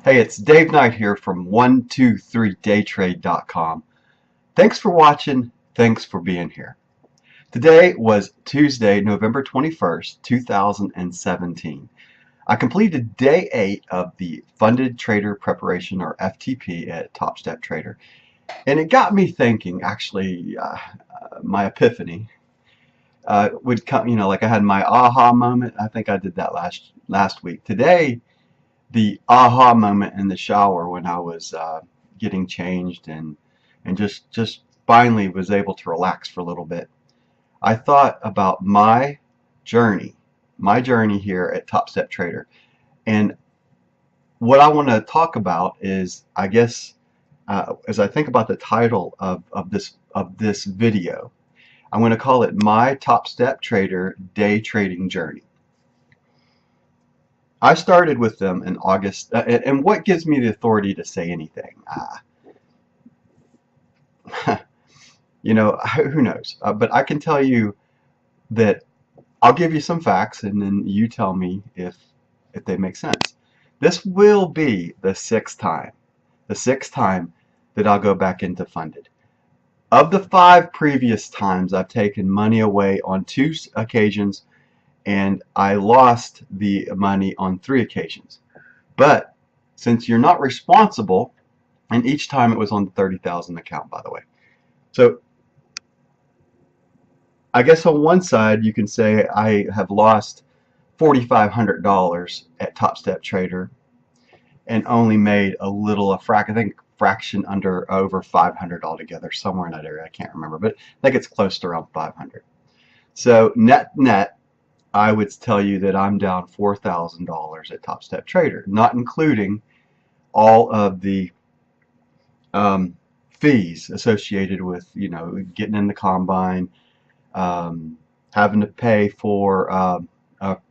Hey, it's Dave Knight here from 123daytrade.com. Thanks for watching. Thanks for being here. Today was Tuesday, November 21st, 2017. I completed day 8 of the Funded Trader Preparation, or FTP, at TopStep Trader. And it got me thinking, actually, my epiphany would come, like I had my aha moment. I think I did that last week. Today, the aha moment in the shower when I was getting changed and just finally was able to relax for a little bit. I thought about my journey here at TopStep Trader, and what I want to talk about is, I guess, as I think about the title of this video, I'm going to call it My TopStep Trader Day Trading Journey. I started with them in August, and what gives me the authority to say anything? Who knows? But I can tell you that I'll give you some facts, and then you tell me if they make sense. This will be the sixth time that I'll go back into funded. Of the 5 previous times, I've taken money away on 2 occasions, and I lost the money on 3 occasions. But since you're not responsible, and each time it was on the 30,000 account, by the way. So I guess on one side you can say I have lost $4,500 at TopStep Trader and only made fraction over 500 altogether, somewhere in that area. I can't remember, but I think it's close to around 500. So net, I would tell you that I'm down $4,000 at TopStep Trader, not including all of the fees associated with, getting in the combine, having to pay for a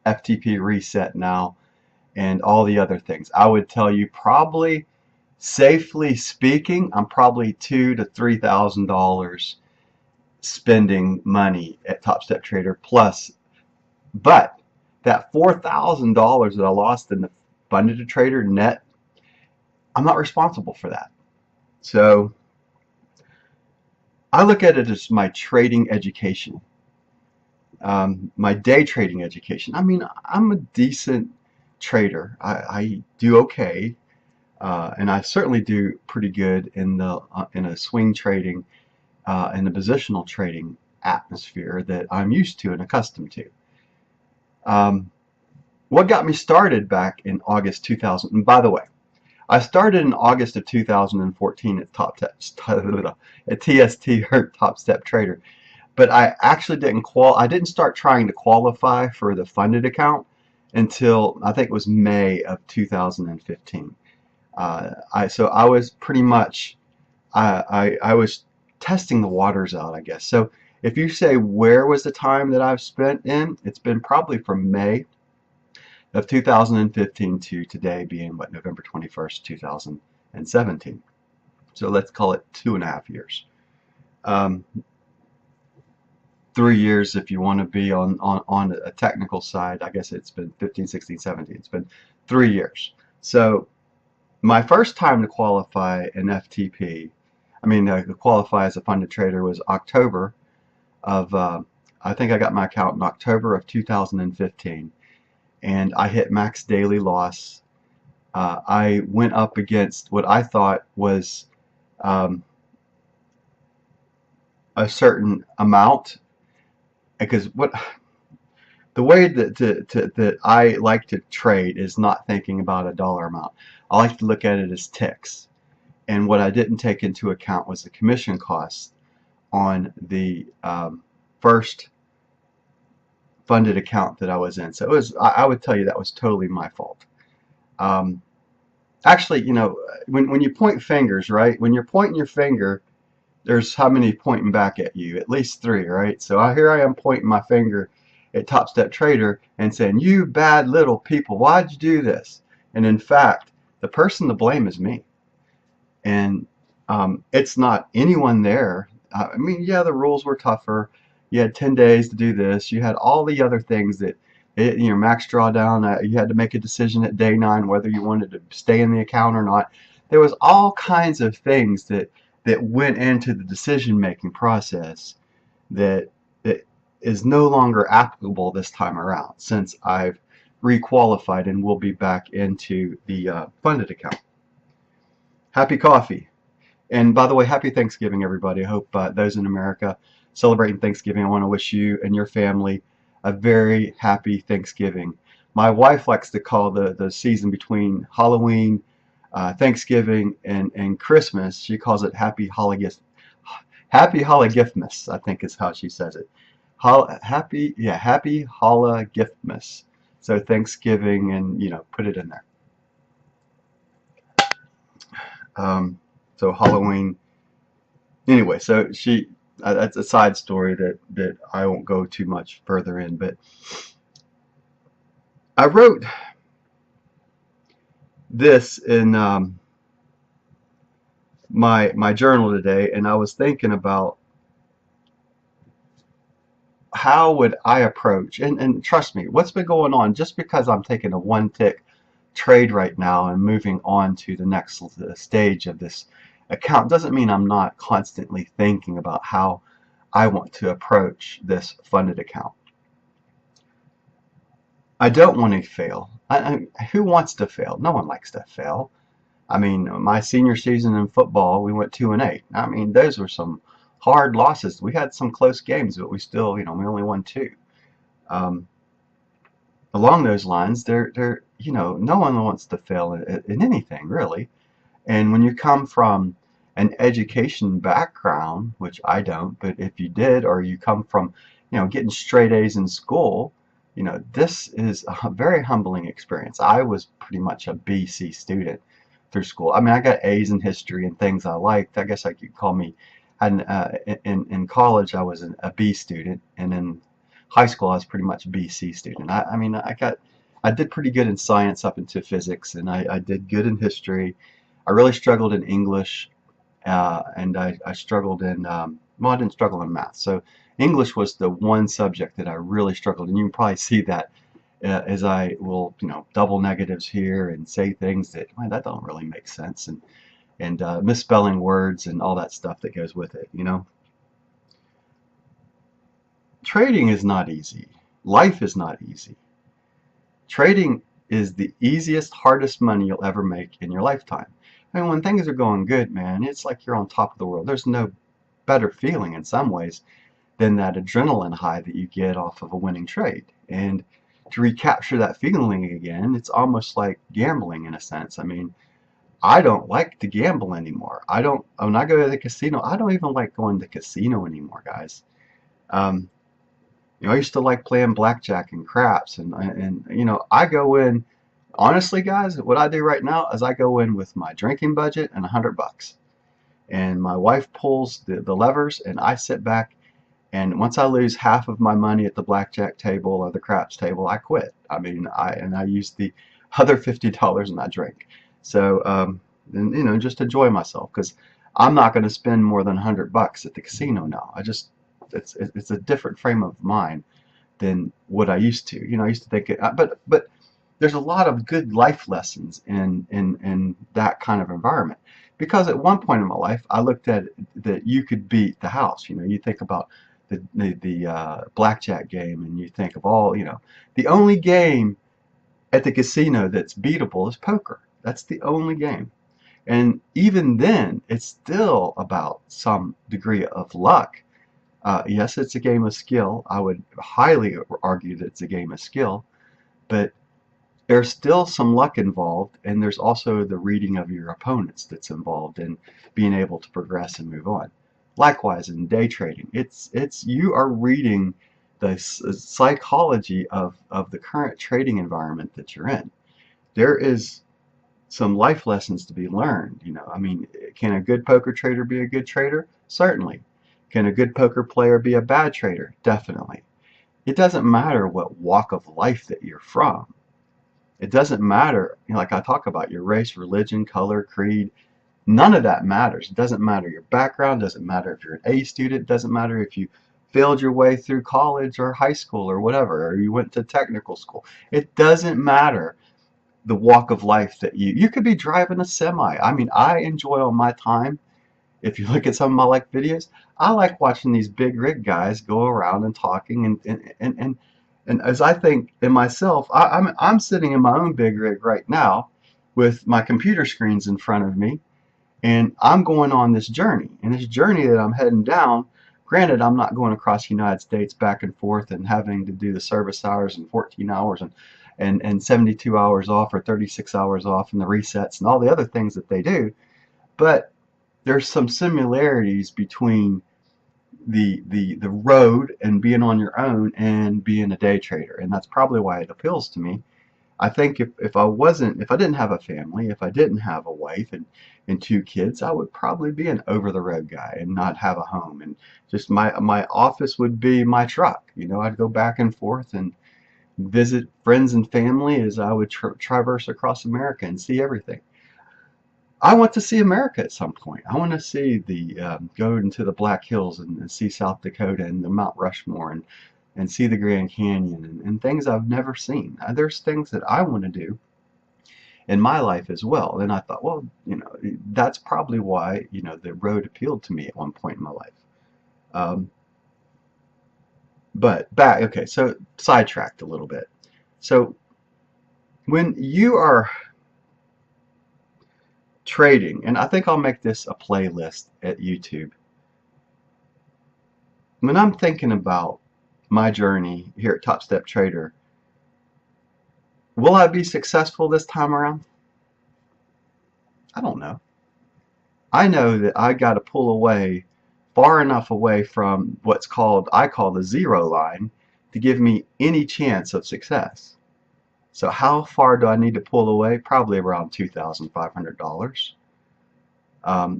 FTP reset now, and all the other things. I would tell you, probably, safely speaking, I'm probably $2,000 to $3,000 spending money at TopStep Trader plus. But that $4,000 that I lost in the Funded Trader net, I'm not responsible for that. So I look at it as my trading education, my day trading education. I mean, I'm a decent trader. I do okay, and I certainly do pretty good in a swing trading, in the positional trading atmosphere that I'm used to and accustomed to. What got me started back in August 2000, and by the way, I started in August of 2014 at TST, or TopStep Trader, but I actually didn't start trying to qualify for the funded account until I think it was May of 2015. So I was pretty much, I was testing the waters out, I guess. So if you say where was the time that I've spent in, it's been probably from May of 2015 to today being, November 21st, 2017. So let's call it 2.5 years. 3 years if you want to be on a technical side. I guess it's been 15, 16, 17. It's been 3 years. So my first time to qualify an FTP, to qualify as a funded trader, was October of, I think I got my account in October of 2015, and I hit max daily loss. I went up against what I thought was a certain amount, because the way that I like to trade is not thinking about a dollar amount. I like to look at it as ticks, and what I didn't take into account was the commission costs on the first funded account that I was in. So I would tell you that was totally my fault. Actually, when you point fingers, right? When you're pointing your finger, there's how many pointing back at you? At least 3, right? So here I am pointing my finger at TopStep Trader and saying, "You bad little people, why'd you do this?" And in fact, the person to blame is me. And it's not anyone there. Yeah, the rules were tougher. You had 10 days to do this. You had all the other things that your max drawdown, you had to make a decision at day 9 whether you wanted to stay in the account or not. There was all kinds of things that went into the decision-making process that is no longer applicable this time around, since I've requalified and will be back into the funded account. Happy coffee. And by the way, happy Thanksgiving, everybody. I hope those in America celebrating Thanksgiving, I want to wish you and your family a very happy Thanksgiving. My wife likes to call the season between Halloween, Thanksgiving, and Christmas, she calls it Happy Holigiftmas, I think is how she says it. Happy Holigiftmas. So Thanksgiving, and put it in there. So Halloween. Anyway, so that's a side story that I won't go too much further in, but I wrote this in my journal today, and I was thinking about how would I approach, and trust me, what's been going on, just because I'm taking a one-tick trade right now and moving on to the next stage of this account doesn't mean I'm not constantly thinking about how I want to approach this funded account. I don't want to fail. Who wants to fail? No one likes to fail. I mean, my senior season in football, we went 2-8. I mean, those were some hard losses. We had some close games, but we still, we only won 2. Along those lines, no one wants to fail in anything, really. And when you come from an education background, which I don't, but if you did, or you come from, getting straight A's in school, this is a very humbling experience. I was pretty much a BC student through school. I mean, I got A's in history and things I liked. I guess I could call me, in college I was a B student, and in high school I was pretty much a BC student. I did pretty good in science up into physics, and I did good in history. I really struggled in English, and I struggled in, well, I didn't struggle in math. So English was the one subject that I really struggled, and you can probably see that as I will, double negatives here and say things that, well, that don't really make sense, and misspelling words and all that stuff that goes with it, Trading is not easy. Life is not easy. Trading is the easiest, hardest money you'll ever make in your lifetime. I mean, when things are going good, man, it's like you're on top of the world. There's no better feeling in some ways than that adrenaline high that you get off of a winning trade. And to recapture that feeling again, it's almost like gambling in a sense. I mean, I don't like to gamble anymore. When I go to the casino, I don't even like going to the casino anymore, guys. I used to like playing blackjack and craps, and I go in, honestly, guys, what I do right now is I go in with my drinking budget and $100, and my wife pulls the levers, and I sit back, and once I lose half of my money at the blackjack table or the craps table, I quit. I mean, I use the other $50 and I drink. So and just enjoy myself, because I'm not going to spend more than $100 at the casino now. It's a different frame of mind than what I used to. I used to think, but there's a lot of good life lessons in that kind of environment, because at one point in my life I looked at that you could beat the house. You think about the blackjack game, and you think of all, the only game at the casino that's beatable is poker. That's the only game. And even then, it's still about some degree of luck. Yes, it's a game of skill. I would highly argue that it's a game of skill, but there's still some luck involved, and there's also the reading of your opponents that's involved in being able to progress and move on. Likewise, in day trading, you are reading the psychology of the current trading environment that you're in. There is some life lessons to be learned. I mean, can a good poker trader be a good trader? Certainly. Can a good poker player be a bad trader? Definitely. It doesn't matter what walk of life that you're from. It doesn't matter, like I talk about, your race, religion, color, creed. None of that matters. It doesn't matter your background. It doesn't matter if you're an A student. It doesn't matter if you failed your way through college or high school or whatever, or you went to technical school. It doesn't matter the walk of life that you could be driving a semi. I mean, I enjoy all my time. If you look at some of my like videos, I like watching these big rig guys go around and talking and as I think in myself, I'm sitting in my own big rig right now with my computer screens in front of me, and I'm going on this journey. And this journey that I'm heading down, granted, I'm not going across the United States back and forth and having to do the service hours and 14 hours and 72 hours off or 36 hours off and the resets and all the other things that they do. But there's some similarities between the road and being on your own and being a day trader. And that's probably why it appeals to me. I think if I didn't have a family, if I didn't have a wife and two kids, I would probably be an over the road guy and not have a home. And just my office would be my truck. You know, I'd go back and forth and visit friends and family as I would traverse across America and see everything. I want to see America at some point. I want to see go into the Black Hills and see South Dakota and the Mount Rushmore and see the Grand Canyon and things I've never seen. There's things that I want to do in my life as well. And I thought, well, you know, that's probably why, you know, the road appealed to me at one point in my life. But back, okay, so sidetracked a little bit. So when you are trading, and I think I'll make this a playlist at YouTube. When I'm thinking about my journey here at TopStep Trader, will I be successful this time around? I don't know. I know that I got to pull away far enough away from I call the zero line to give me any chance of success. So how far do I need to pull away? Probably around $2,500.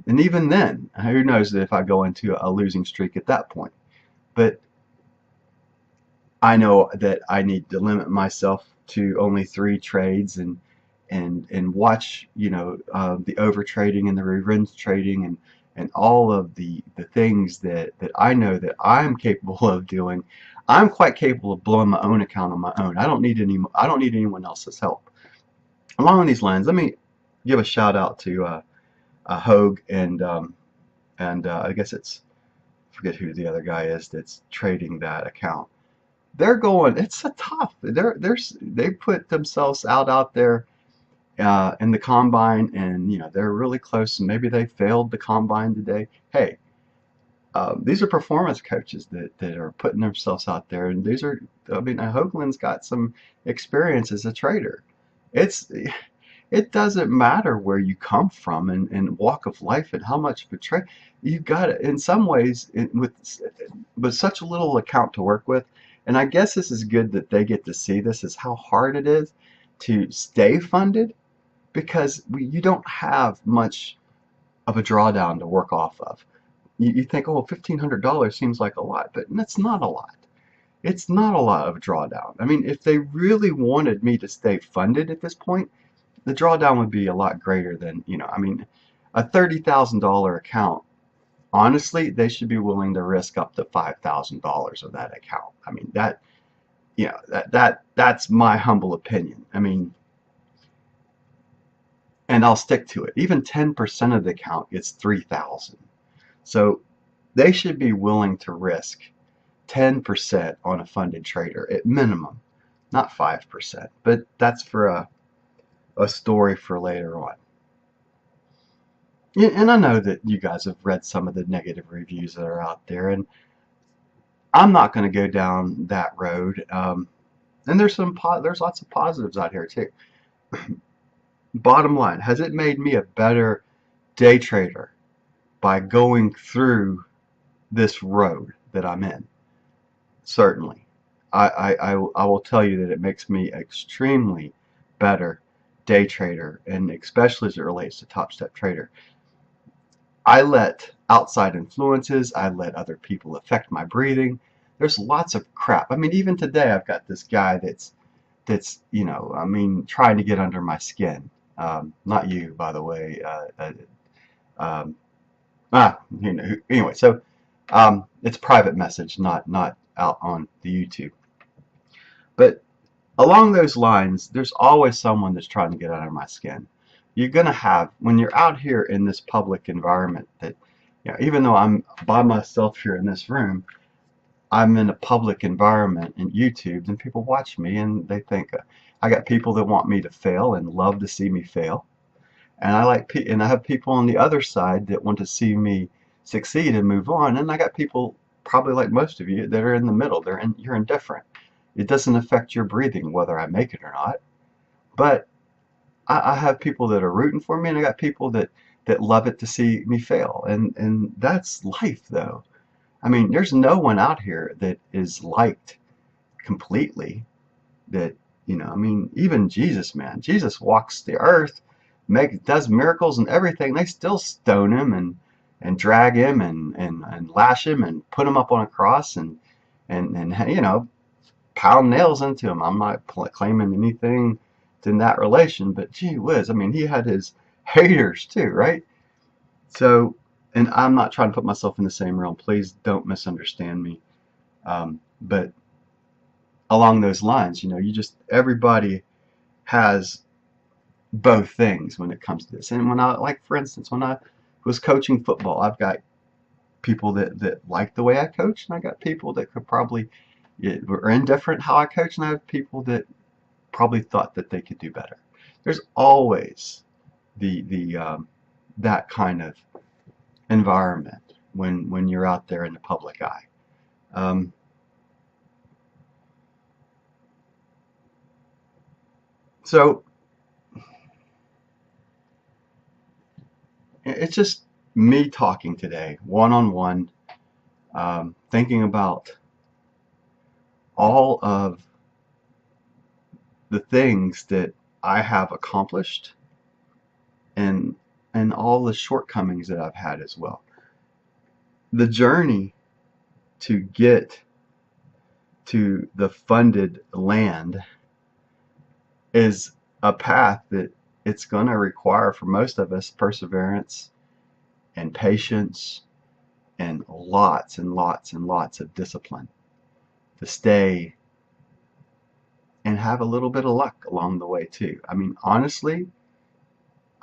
And even then, who knows if I go into a losing streak at that point. But I know that I need to limit myself to only 3 trades and watch, you know, the over trading and the revenge trading and all of the things that I know that I'm capable of doing. I'm quite capable of blowing my own account on my own. I don't need anyone else's help. Along these lines, let me give a shout out to Hogue and I guess I forget who the other guy is that's trading that account. They're going. It's a tough. They put themselves out there in the combine, and you know they're really close. And maybe they failed the combine today. Hey, these are performance coaches that are putting themselves out there, and these are. I mean, Hoagland's got some experience as a trader. It doesn't matter where you come from and walk of life and how much of a trade you've got. In some ways, with such a little account to work with. And I guess this is good that they get to see this, is how hard it is to stay funded, because you don't have much of a drawdown to work off of. You think, oh, $1,500 seems like a lot, but it's not a lot. It's not a lot of drawdown. I mean, if they really wanted me to stay funded at this point, the drawdown would be a lot greater than, you know, I mean, a $30,000 account. Honestly, they should be willing to risk up to $5,000 of that account. I mean, that, you know, that's my humble opinion. I mean, and I'll stick to it. Even 10% of the account gets $3,000. So they should be willing to risk 10% on a funded trader at minimum, not 5%. But that's for a story for later on. And I know that you guys have read some of the negative reviews that are out there, and I'm not going to go down that road. And there's lots of positives out here too. Bottom line, has it made me a better day trader by going through this road that I'm in? Certainly. I will tell you that it makes me extremely better day trader, and especially as it relates to TopStep Trader. I let outside influences, I let other people affect my breathing. There's lots of crap. I mean, even today I've got this guy that's you know, I mean, trying to get under my skin. Not you, by the way. You know, anyway, so It's a private message, not out on the YouTube. But along those lines, there's always someone that's trying to get under my skin. You're going to have, when you're out here in this public environment, that, you know, even though I'm by myself here in this room, I'm in a public environment in YouTube, and people watch me and they think I got people that want me to fail and love to see me fail, and I have people on the other side that want to see me succeed and move on, and I got people probably like most of you that are in the middle. You're indifferent. It doesn't affect your breathing whether I make it or not. But I have people that are rooting for me, and I got people that love it to see me fail, and that's life, though. I mean, there's no one out here that is liked completely. That, you know, I mean, even Jesus, man, Jesus walks the earth, does miracles and everything. They still stone him and drag him and lash him and put him up on a cross and you know, pound nails into him. I'm not claiming anything in that relation, but gee whiz, I mean, he had his haters too, right? So, and I'm not trying to put myself in the same realm. Please don't misunderstand me. But along those lines, you know, everybody has both things when it comes to this. And when like for instance, when I was coaching football, I've got people that like the way I coach, and I got people that could probably were indifferent how I coach, and I have people that probably thought that they could do better. There's always the that kind of environment when you're out there in the public eye. So it's just me talking today, one-on-one, thinking about all of the things that I have accomplished and all the shortcomings that I've had as well. The journey to get to the funded land is a path that it's going to require for most of us perseverance and patience and lots and lots and lots of discipline to stay and have a little bit of luck along the way too. I mean, honestly,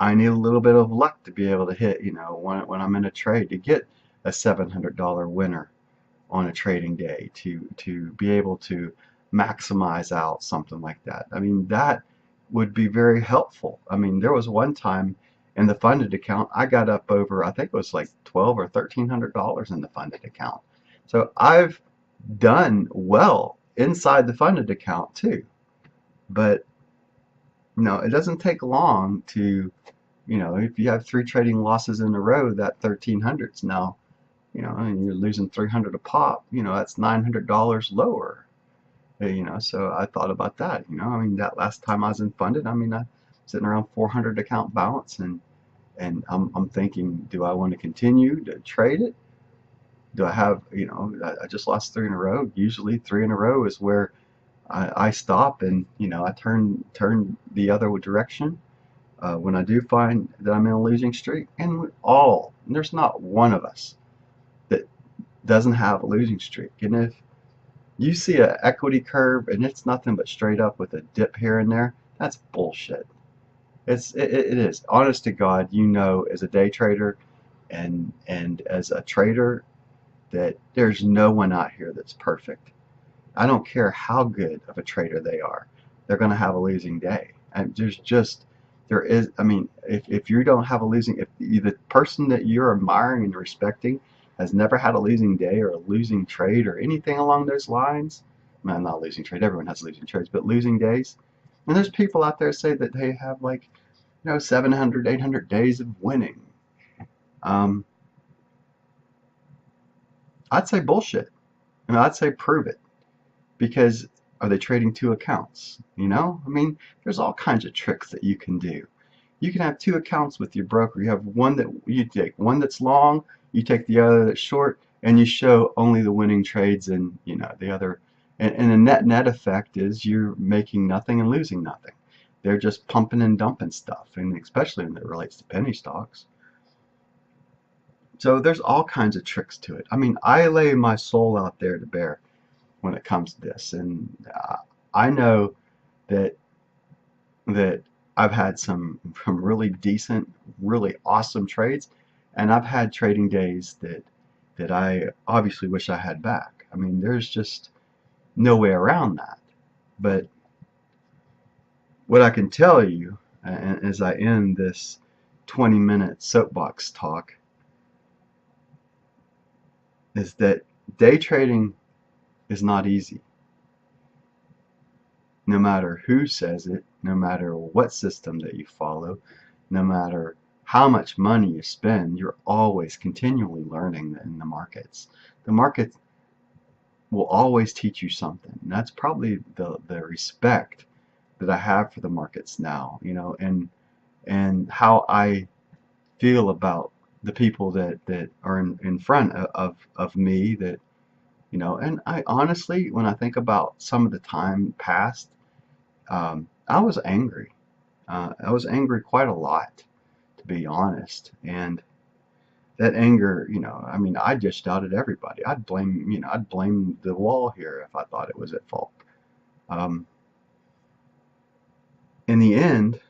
I need a little bit of luck to be able to hit, you know, when I'm in a trade, to get a $700 winner on a trading day, to be able to maximize out something like that. I mean, that would be very helpful. I mean, there was one time in the funded account I got up over, I think it was like $1,200 or $1,300 in the funded account. So I've done well inside the funded account too. But no, it doesn't take long to, you know, if you have 3 trading losses in a row, that 1,300's now, you know, and you're losing 300 a pop, you know, that's $900 lower. You know, so I thought about that, you know, I mean, that last time I was in funded, I mean, I'm sitting around 400 account balance, and I'm thinking, do I want to continue to trade it? Do I have, you know, I just lost 3 in a row. Usually 3 in a row is where I stop and, you know, I turn the other direction when I do find that I'm in a losing streak. And there's not one of us that doesn't have a losing streak. And if you see an equity curve and it's nothing but straight up with a dip here and there, that's bullshit. It is. Honest to God, you know, as a day trader and as a trader, that there's no one out here that's perfect. I don't care how good of a trader they are. They're going to have a losing day. And there is, I mean, if you don't have a losing, if the person that you're admiring and respecting has never had a losing day or a losing trade or anything along those lines, well, not a losing trade, everyone has losing trades, but losing days. And there's people out there say that they have, like, you know, 700, 800 days of winning. I'd say bullshit. I mean, I'd say prove it. Because are they trading 2 accounts? You know, I mean, there's all kinds of tricks that you can do. You can have 2 accounts with your broker. You have one that you take one that's long, you take the other that's short, and you show only the winning trades, and, you know, the other. And the net effect is you're making nothing and losing nothing. They're just pumping and dumping stuff, and especially when it relates to penny stocks. So there's all kinds of tricks to it. I mean, I lay my soul out there to bear when it comes to this, and I know that that I've had some really decent, really awesome trades, and I've had trading days that I obviously wish I had back. I mean, there's just no way around that. But what I can tell you, as I end this 20-minute soapbox talk, is that day trading is not easy. No matter who says it, no matter what system that you follow, no matter how much money you spend, you're always continually learning in the markets. The market will always teach you something. And that's probably the respect that I have for the markets now, and how I feel about the people that are in front of me, that and I honestly, when I think about some of the time past, I was angry. I was angry quite a lot, to be honest. And that anger, I mean, I dished out at everybody. I'd blame the wall here if I thought it was at fault. Um, in the end,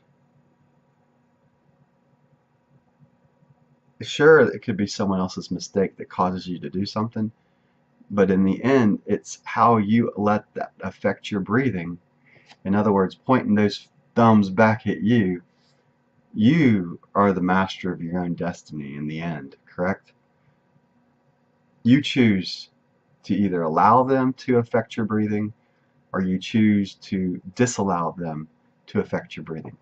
sure, it could be someone else's mistake that causes you to do something, but in the end, it's how you let that affect your breathing. In other words, pointing those thumbs back at you. You are the master of your own destiny in the end, correct? You choose to either allow them to affect your breathing, or you choose to disallow them to affect your breathing.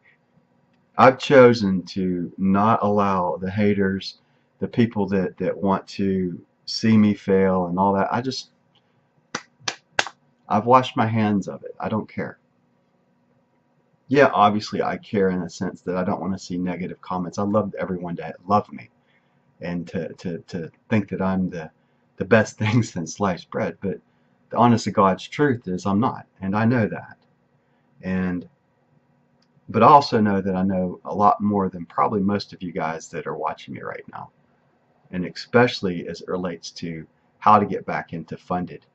I've chosen to not allow the haters, the people that want to see me fail and all that. I've washed my hands of it. I don't care. Yeah, obviously I care in the sense that I don't want to see negative comments. I love everyone to love me and to think that I'm the best thing since sliced bread. But the honest to God's truth is I'm not, and I know that. And but I also know that I know a lot more than probably most of you guys that are watching me right now, and especially as it relates to how to get back into funded,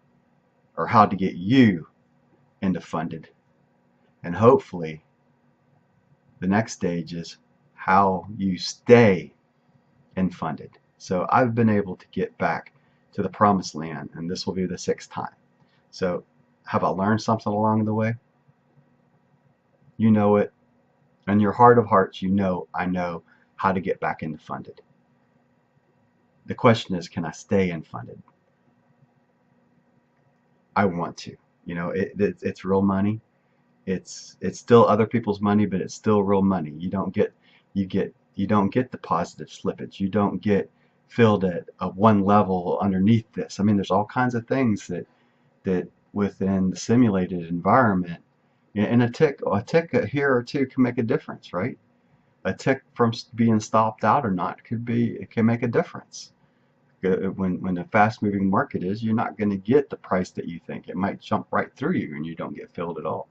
or how to get you into funded. And hopefully the next stage is how you stay in funded. So I've been able to get back to the promised land, and this will be the 6th time. So have I learned something along the way? You know it. In your heart of hearts, I know how to get back into funded. The question is, can I stay in funded? I want to. It's real money. It's still other people's money, but it's still real money. You don't get the positive slippage. You don't get filled at one level underneath this. I mean, there's all kinds of things that within the simulated environment, and a tick here or two can make a difference, right? A tick from being stopped out or not it can make a difference. When a fast moving market is, you're not going to get the price that you think. It might jump right through you and you don't get filled at all.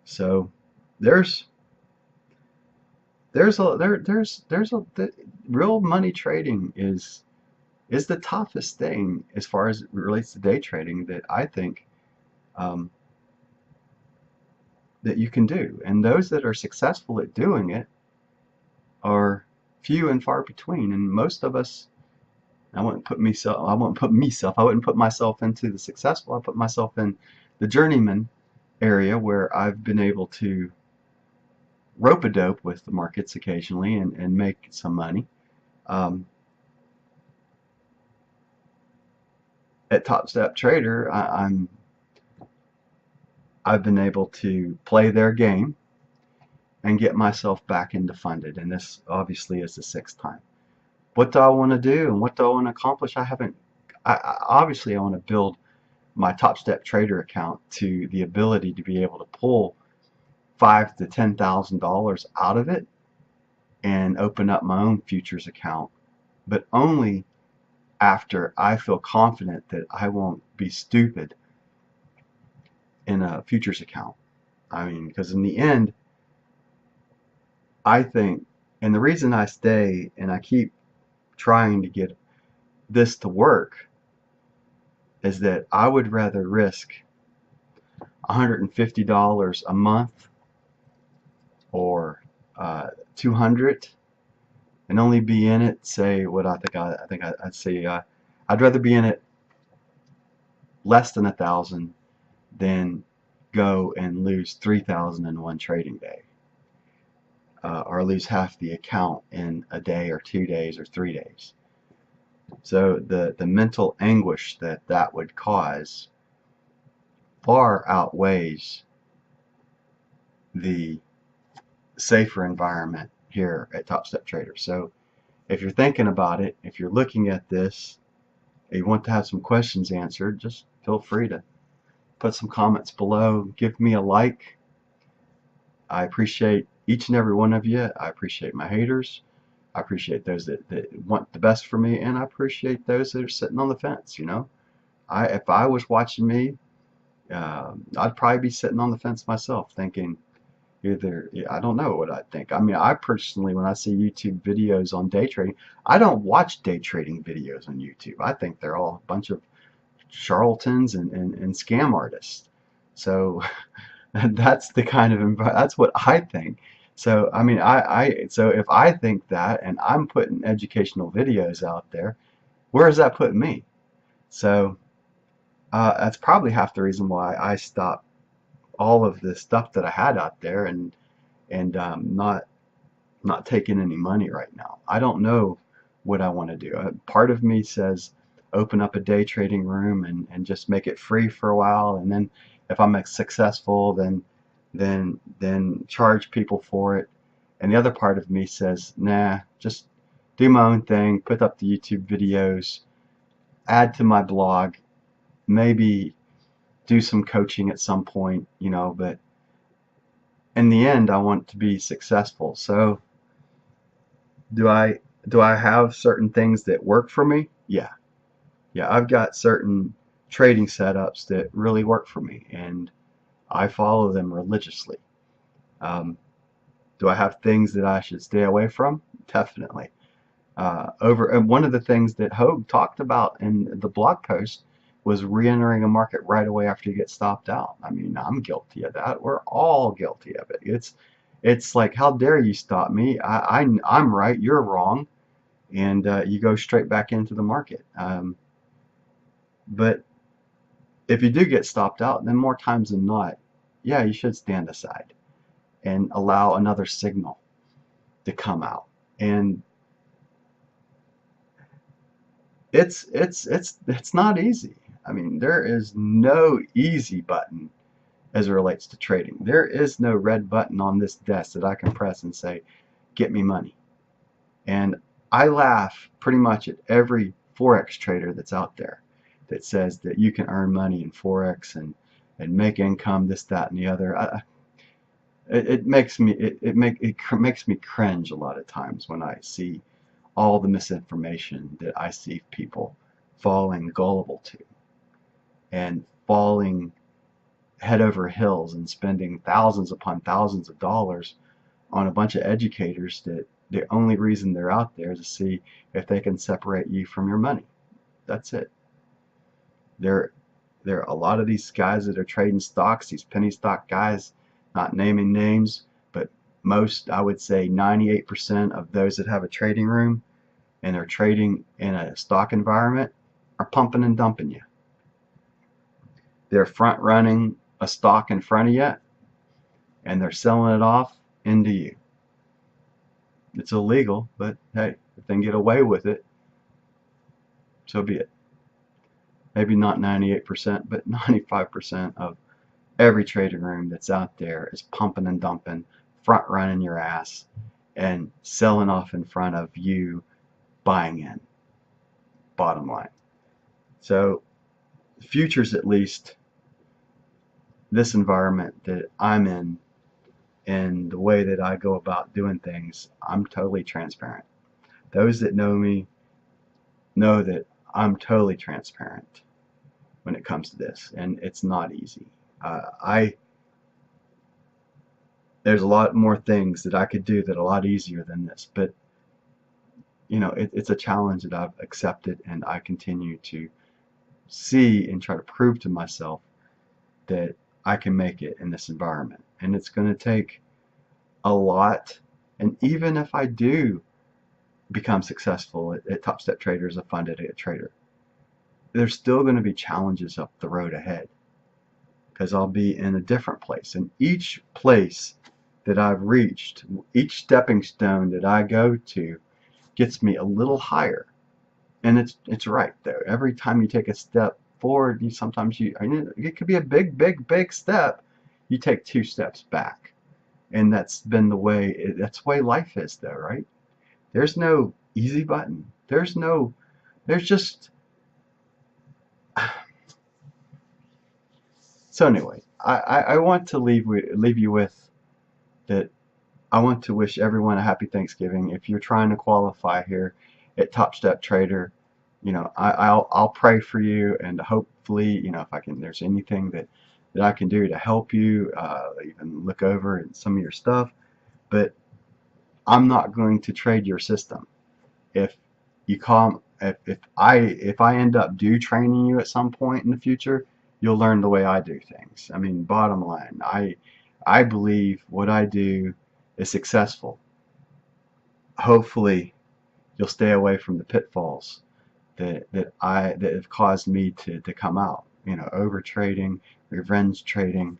So there's the real money trading is the toughest thing as far as it relates to day trading that I think um, that you can do. And those that are successful at doing it are few and far between. And most of us, I wouldn't put myself into the successful. I put myself in the journeyman area, where I've been able to rope a dope with the markets occasionally and make some money. Um, at TopStep Trader, I've been able to play their game and get myself back into funded, and this obviously is the 6th time. What do I want to do and what do I want to accomplish? Obviously I want to build my TopStep Trader account to the ability to be able to pull $5,000 to $10,000 out of it and open up my own futures account, but only after I feel confident that I won't be stupid in a futures account. I mean, because in the end, I think, and the reason I stay and I keep trying to get this to work is that I would rather risk $150 a month or $200 and only be in it, say what I'd say I'd rather be in it less than 1,000 than go and lose 3,000 in one trading day, or lose half the account in a day or 2 days or 3 days. So the mental anguish that would cause far outweighs the safer environment here at TopStep Trader. So if you're thinking about it, if you're looking at this, and you want to have some questions answered, just feel free to put some comments below. Give me a like. I appreciate each and every one of you. I appreciate my haters. I appreciate those that want the best for me, and I appreciate those that are sitting on the fence. You know, if I was watching me, I'd probably be sitting on the fence myself, thinking either, I don't know what I think. I mean, I personally, when I see YouTube videos on day trading, I don't watch day trading videos on YouTube. I think they're all a bunch of charlatans and scam artists. So that's the kind of that's what I think. So I mean, so if I think that and I'm putting educational videos out there, where is that putting me? So that's probably half the reason why I stopped all of the stuff that I had out there and not taking any money right now. I don't know what I want to do. Part of me says open up a day trading room and just make it free for a while, and then if I'm successful, then charge people for it. And the other part of me says, nah, just do my own thing, put up the YouTube videos, add to my blog, maybe do some coaching at some point, you know, but in the end I want to be successful. So do I have certain things that work for me? Yeah, I've got certain trading setups that really work for me, and I follow them religiously. Do I have things that I should stay away from? Definitely. And one of the things that Hogue talked about in the blog post was re-entering a market right away after you get stopped out. I mean, I'm guilty of that. We're all guilty of it. It's like, how dare you stop me? I'm right, you're wrong, and you go straight back into the market. But if you do get stopped out, then more times than not, yeah, you should stand aside and allow another signal to come out. And it's not easy. I mean, there is no easy button as it relates to trading. There is no red button on this desk that I can press and say, get me money. And I laugh pretty much at every Forex trader that's out there that says that you can earn money in Forex and make income, this, that, and the other. It makes me cringe a lot of times when I see all the misinformation that I see people falling gullible to, and falling head over heels and spending thousands upon thousands of dollars on a bunch of educators that the only reason they're out there is to see if they can separate you from your money. That's it. There are a lot of these guys that are trading stocks, these penny stock guys, not naming names, but most, I would say 98% of those that have a trading room and they're trading in a stock environment are pumping and dumping you. They're front running a stock in front of you and they're selling it off into you. It's illegal, but hey, if they can get away with it, so be it. Maybe not 98%, but 95% of every trading room that's out there is pumping and dumping, front running your ass, and selling off in front of you buying in. Bottom line. So futures, at least this environment that I'm in and the way that I go about doing things, I'm totally transparent. Those that know me know that I'm totally transparent when it comes to this, and it's not easy. There's a lot more things that I could do that are a lot easier than this, but it's a challenge that I've accepted, and I continue to see and try to prove to myself that I can make it in this environment. And it's going to take a lot. And even if I do become successful at TopStep Trader as a funded trader, there's still going to be challenges up the road ahead, because I'll be in a different place. And each place that I've reached, each stepping stone that I go to, gets me a little higher. And it's right though. Every time you take a step forward, it could be a big step. You take 2 steps back, and that's the way life is though, right? There's no easy button. There's just. So anyway, I want to leave you with that. I want to wish everyone a happy Thanksgiving. If you're trying to qualify here at TopStep Trader, I'll pray for you, and hopefully, if there's anything that I can do to help you, even look over some of your stuff. But I'm not going to trade your system. If you come, if I end up training you at some point in the future, you'll learn the way I do things. I mean, bottom line, I believe what I do is successful. Hopefully, you'll stay away from the pitfalls that have caused me to come out. Over trading, revenge trading.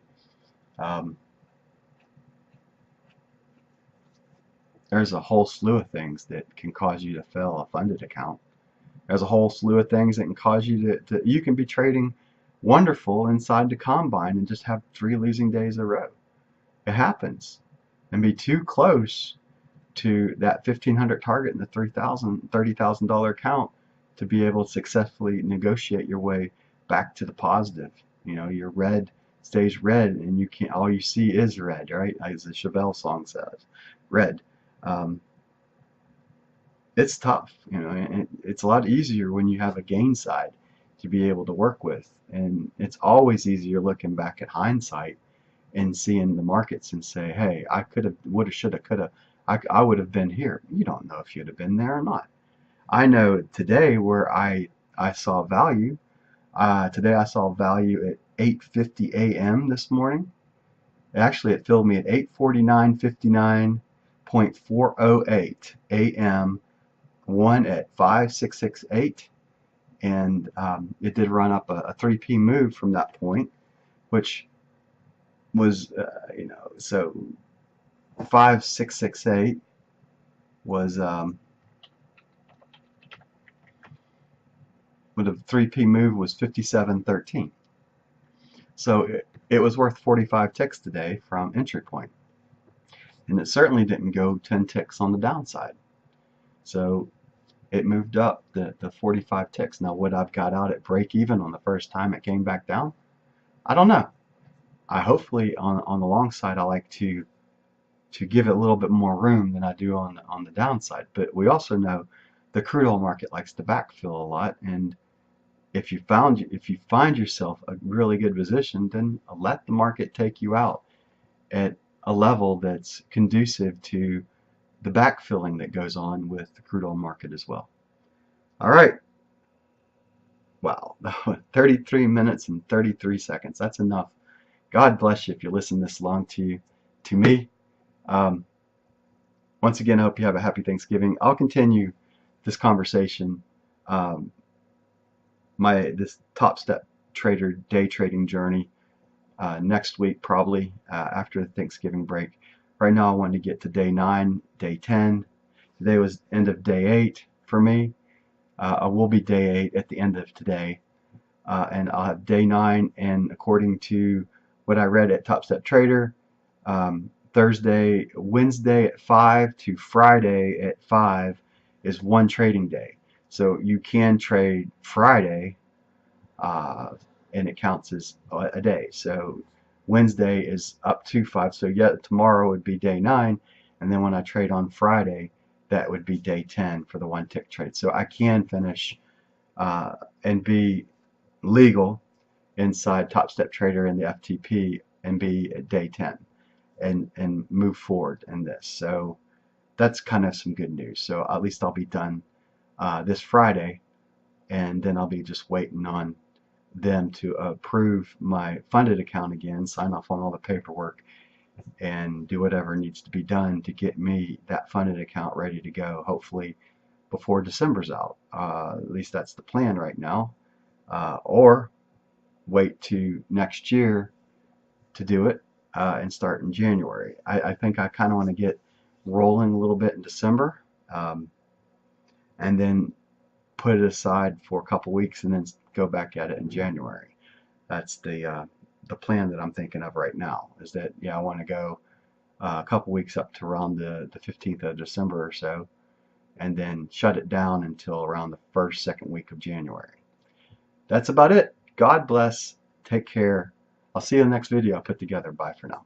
There's a whole slew of things that can cause you to fail a funded account. There's a whole slew of things that can cause you you can be trading wonderful inside the combine and just have 3 losing days in a row. It happens. And be too close to that 1,500 target in the $30,000 account to be able to successfully negotiate your way back to the positive. Your red stays red, and all you see is red, right? As the Chevelle song says, red. It's tough, and it's a lot easier when you have a gain side to be able to work with. And it's always easier looking back at hindsight and seeing the markets and say, hey, I could have, would have, should have, could have, I would have been here. You don't know if you'd have been there or not. I know today where I saw value. Today I saw value at 8:50 a.m. this morning. Actually, it filled me at 8:49:59.408 a.m. One at 5,668, and it did run up a 3p move from that point, which was so 5,668 was with a 3p move was 57.13. So it was worth 45 ticks today from entry point, and it certainly didn't go 10 ticks on the downside. So it moved up the 45 ticks. Now, would I've got out at break even on the first time it came back down? I don't know. I hopefully on the long side, I like to give it a little bit more room than I do on the downside. But we also know the crude oil market likes to backfill a lot, and if you find yourself a really good position, then let the market take you out at a level that's conducive to the backfilling that goes on with the crude oil market as well. All right. Wow, 33 minutes and 33 seconds. That's enough. God bless you if you listen this long to me. Once again, I hope you have a happy Thanksgiving. I'll continue this conversation, this TopStep Trader day trading journey next week, probably after the Thanksgiving break. Right now, I wanted to get to day 9, day 10. Today was end of day 8 for me. I will be day 8 at the end of today, and I'll have day 9. And according to what I read at TopStep Trader, Wednesday at 5 to Friday at 5 is one trading day. So you can trade Friday, and it counts as a day. So Wednesday is up to 5. So tomorrow would be day 9, and then when I trade on Friday, that would be day 10 for the one tick trade. So I can finish and be legal inside TopStep Trader and the FTP and be at day 10 and move forward in this. So that's kind of some good news. So at least I'll be done this Friday, and then I'll be just waiting on them to approve my funded account again, sign off on all the paperwork, and do whatever needs to be done to get me that funded account ready to go, hopefully before December's out. At least that's the plan right now. Or wait to next year to do it and start in January. I think I kind of want to get rolling a little bit in December, and then put it aside for a couple weeks and then go back at it in January. That's the plan that I'm thinking of right now. Is that, yeah, I want to go a couple weeks up to around the 15th of December or so, and then shut it down until around the first, second week of January. That's about it. God bless. Take care. I'll see you in the next video I put together. Bye for now.